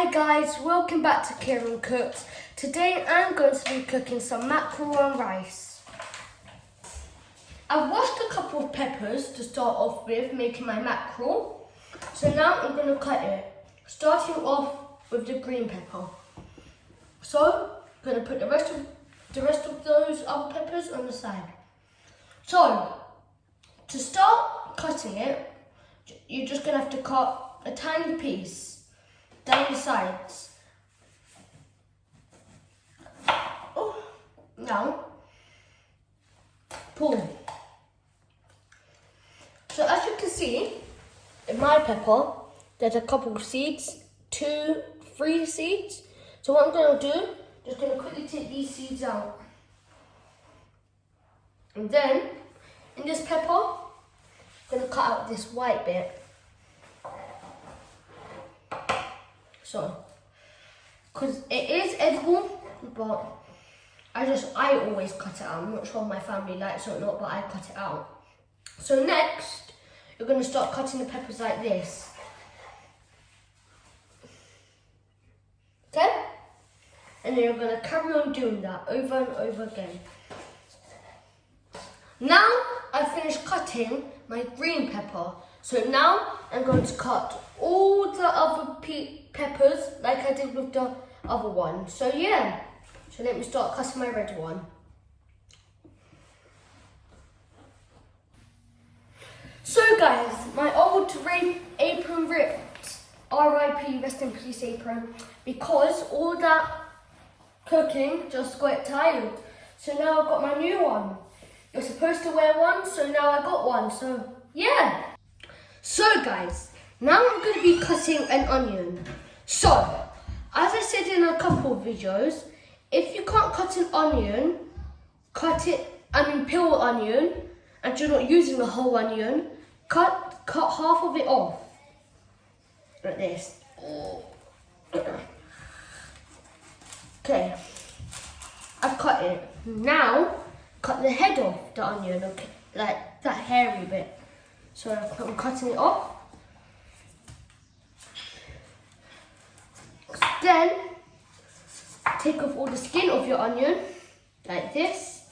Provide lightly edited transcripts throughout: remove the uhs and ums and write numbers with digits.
Hi guys, welcome back to Kieran Cooks. Today I'm going to be cooking some mackerel and rice. I've washed a couple of peppers to start off with making my mackerel. So now I'm going to cut it, starting off with the green pepper. So I'm going to put the rest of those other peppers on the side. So to start cutting it, you're just going to have to cut a tiny piece down the sides. Oh, now pull. So as you can see, in my pepper, there's a couple of seeds, 2, 3 seeds. So what I'm going to do, just going to quickly take these seeds out. And then, in this pepper, I'm going to cut out this white bit. So, because it is edible, but I always cut it out. I'm not sure if my family likes it or not, but I cut it out. So next, you're going to start cutting the peppers like this. Okay? And then you're going to carry on doing that over and over again. Now, I've finished cutting my green pepper. So now, I'm going to cut all the other peppers like I did with the other one. So yeah, so let me start cutting my red one. So guys, my old apron ripped. R.I.P. rest in peace apron, because all that cooking just got tired. So now I've got my new one. You're supposed to wear one, so now I got one. So yeah. So guys, now I'm going to be cutting an onion. So, as I said in a couple of videos, if you can't cut an onion, peel an onion, and you're not using the whole onion, cut half of it off. Like this. Okay, I've cut it. Now, cut the head off the onion, okay, like that hairy bit. So I'm cutting it off. Then take off all the skin of your onion, like this,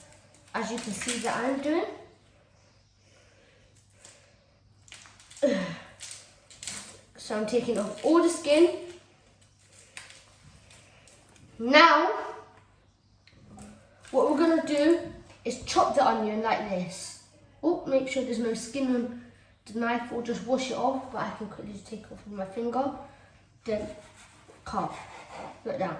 as you can see that I'm doing. So I'm taking off all the skin. Now, what we're going to do is chop the onion like this. Oh, make sure there's no skin on the knife, or just wash it off, but I can quickly just take it off with my finger. Then cut, like that.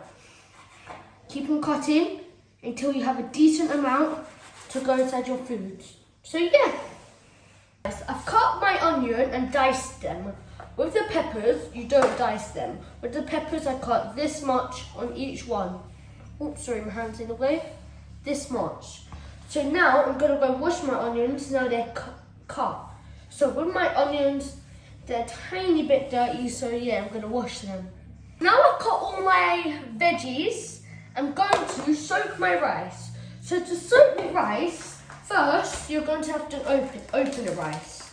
Keep on cutting until you have a decent amount to go inside your foods. So yeah, I've cut my onion and diced them. With the peppers, you don't dice them. With the peppers, I cut this much on each one. Oops, sorry, my hand's in the way. This much. So now I'm going to go wash my onions. Now they're cut. So with my onions, they're a tiny bit dirty, so yeah, I'm going to wash them. Now I've cut all my veggies, I'm going to soak my rice. So to soak the rice, first you're going to have to open the rice.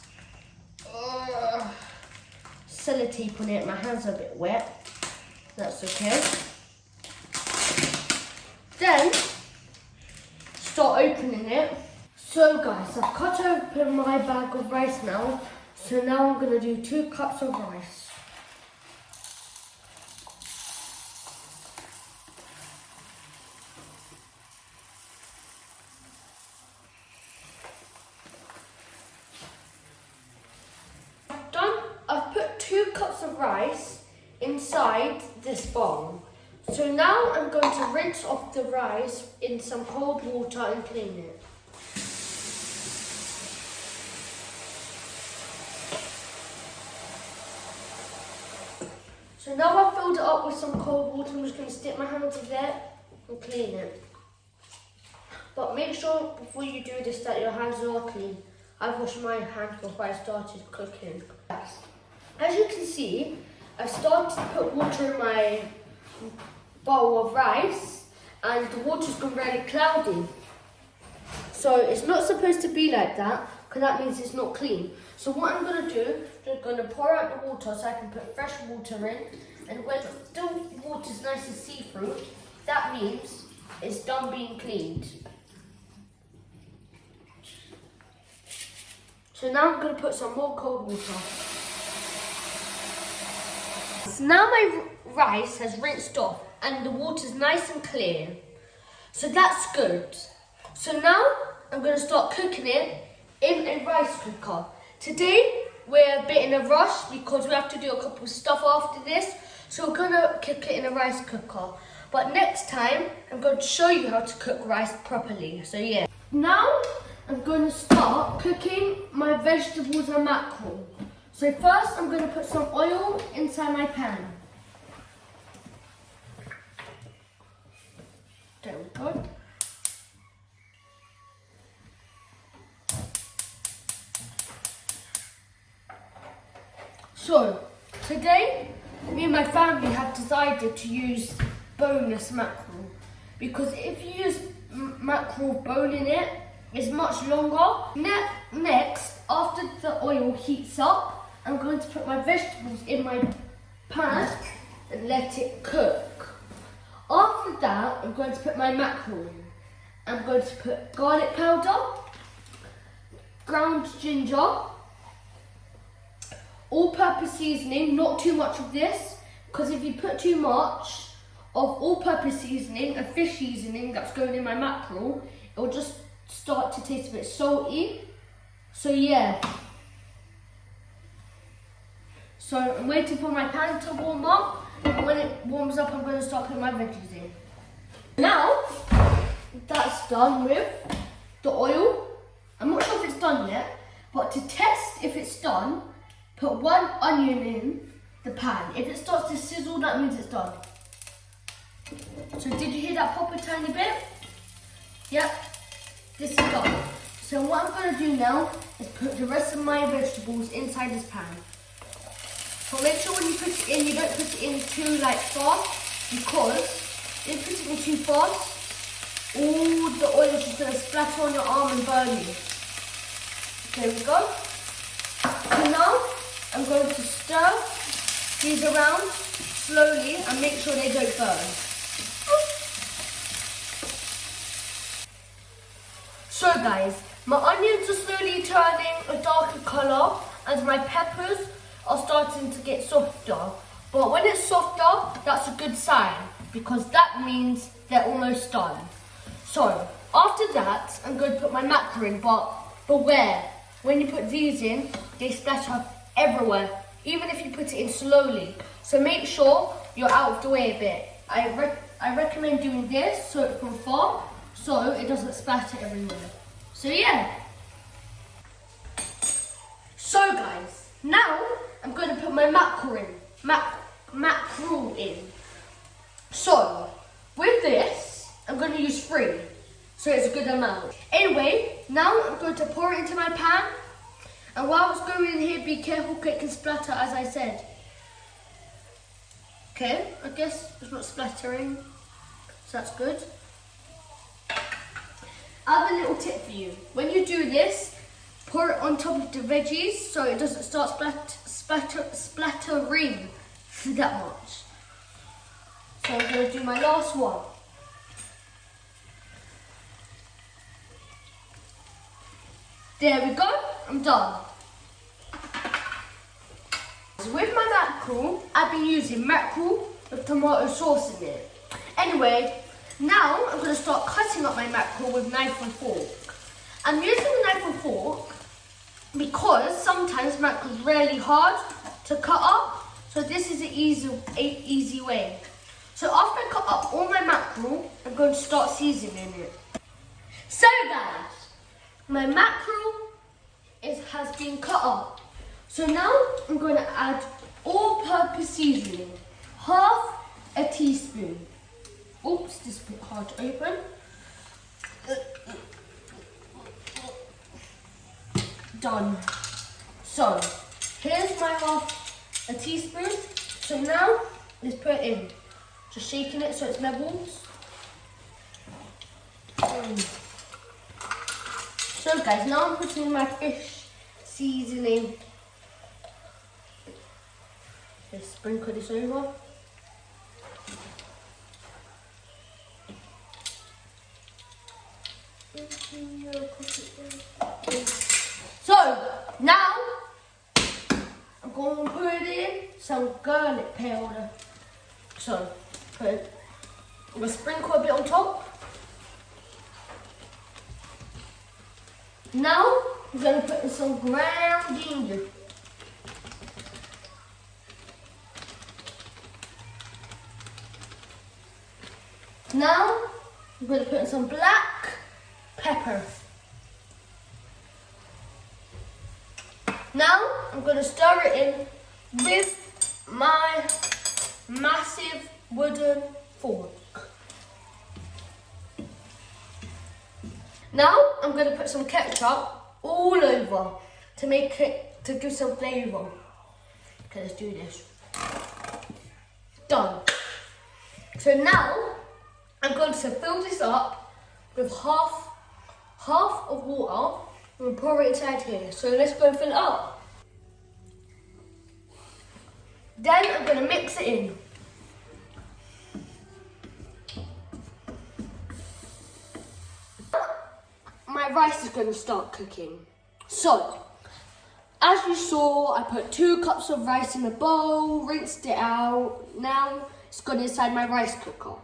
Sellotape on it, my hands are a bit wet. That's okay. Then start opening it. So guys, I've cut open my bag of rice now. So now I'm going to do 2 cups of rice. I've put 2 cups of rice inside this bowl. So now I'm going to rinse off the rice in some cold water and clean it. So now I've filled it up with some cold water, I'm just going to stick my hands in there and clean it. But make sure before you do this that your hands are clean. I've washed my hands before I started cooking. As you can see, I've started to put water in my bowl of rice, and the water's gone really cloudy. So it's not supposed to be like that, because that means it's not clean. So what I'm going to do, I'm going to pour out the water so I can put fresh water in, And when the water's nice and see-through, that means it's done being cleaned. So now I'm going to put some more cold water. So now my rice has rinsed off and the water's nice and clear. So that's good. So now I'm going to start cooking it in a rice cooker. Today we're a bit in a rush because we have to do a couple of stuff after this. So we're going to cook it in a rice cooker. But next time I'm going to show you how to cook rice properly. So yeah. Now I'm going to start cooking my vegetables and mackerel. So first I'm going to put some oil inside my pan. There we go. So today me and my family have decided to use boneless mackerel because if you use mackerel bone in it, it's much longer. Next, after the oil heats up, I'm going to put my vegetables in my pan and let it cook. After that, I'm going to put my mackerel in. I'm going to put garlic powder, ground ginger, all-purpose seasoning, not too much of this, because if you put too much of all-purpose seasoning and fish seasoning that's going in my mackerel, it will just start to taste a bit salty. So yeah. So I'm waiting for my pan to warm up, and when it warms up I'm going to start putting my veggies in. Now that's done with the oil. I'm not sure if it's done yet, but to test if it's done, put one onion in the pan. If it starts to sizzle, that means it's done. So did you hear that pop a tiny bit? Yep, this is done. So what I'm going to do now is put the rest of my vegetables inside this pan. So make sure when you put it in, you don't put it in too fast, because if you put it in too fast, all the oil is just going to splatter on your arm and burn you. There we go. So now I'm going to stir these around slowly and make sure they don't burn. So guys, my onions are slowly turning a darker colour and my peppers are starting to get softer. But when it's softer, that's a good sign because that means they're almost done. So after that, I'm going to put my mackerel in, but beware, when you put these in, they splatter everywhere, even if you put it in slowly. So make sure you're out of the way a bit. I recommend doing this so from far, so it doesn't splatter everywhere. So yeah. So guys, now I'm going to put my mackerel in. So with this, I'm going to use 3, so it's a good amount. Anyway, now I'm going to pour it into my pan. And while it's going in here, be careful because it can splatter, as I said. Okay, I guess it's not splattering, so that's good. I have a little tip for you. When you do this, pour it on top of the veggies so it doesn't start splattering that much. So I'm going to do my last one. There we go, I'm done. With my mackerel, I've been using mackerel with tomato sauce in it. Anyway, now I'm going to start cutting up my mackerel with knife and fork. I'm using a knife and fork because sometimes mackerel is really hard to cut up, so this is an easy way. So after I cut up all my mackerel, I'm going to start seasoning it. So guys, my mackerel has been cut up. So now I'm going to add all-purpose seasoning, half a teaspoon. Oops, this is a bit hard to open. Done. So here's my half a teaspoon. So now let's put it in. Just shaking it so it's levels. So guys, now I'm putting my fish seasoning. Just sprinkle this over. So now I'm going to put in some garlic powder. So I'm going to sprinkle a bit on top. Now I'm going to put in some ground ginger. Now I'm going to put in some black pepper. Now I'm going to stir it in with my massive wooden fork. Now I'm going to put some ketchup all over to give some flavour. Okay, let's do this. Done. So now I'm going to fill this up with half of water and pour it inside here. So let's go fill it up. Then I'm going to mix it in. My rice is going to start cooking. So, as you saw, I put 2 cups of rice in a bowl, rinsed it out. Now it's gone inside my rice cooker.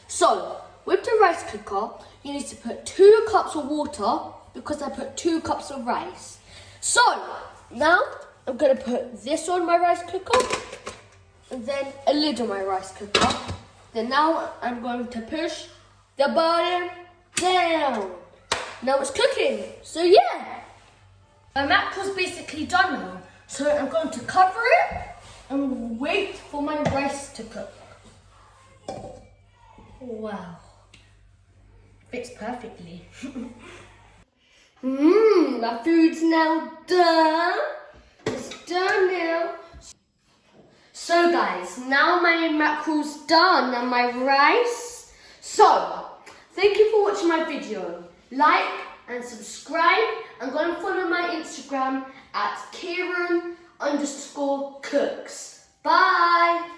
So, with the rice cooker, you need to put 2 cups of water because I put 2 cups of rice. So, now I'm going to put this on my rice cooker and then a lid on my rice cooker. Then now I'm going to push the button down. Now it's cooking, so yeah. My mackerel's basically done now. So I'm going to cover it and wait for my rice to cook. Wow. Fits perfectly. My food's now done. It's done now. So guys, now my mackerel's done and my rice. So, thank you for watching my video. Like and subscribe and go and follow my Instagram at Kieran_Cooks. Bye!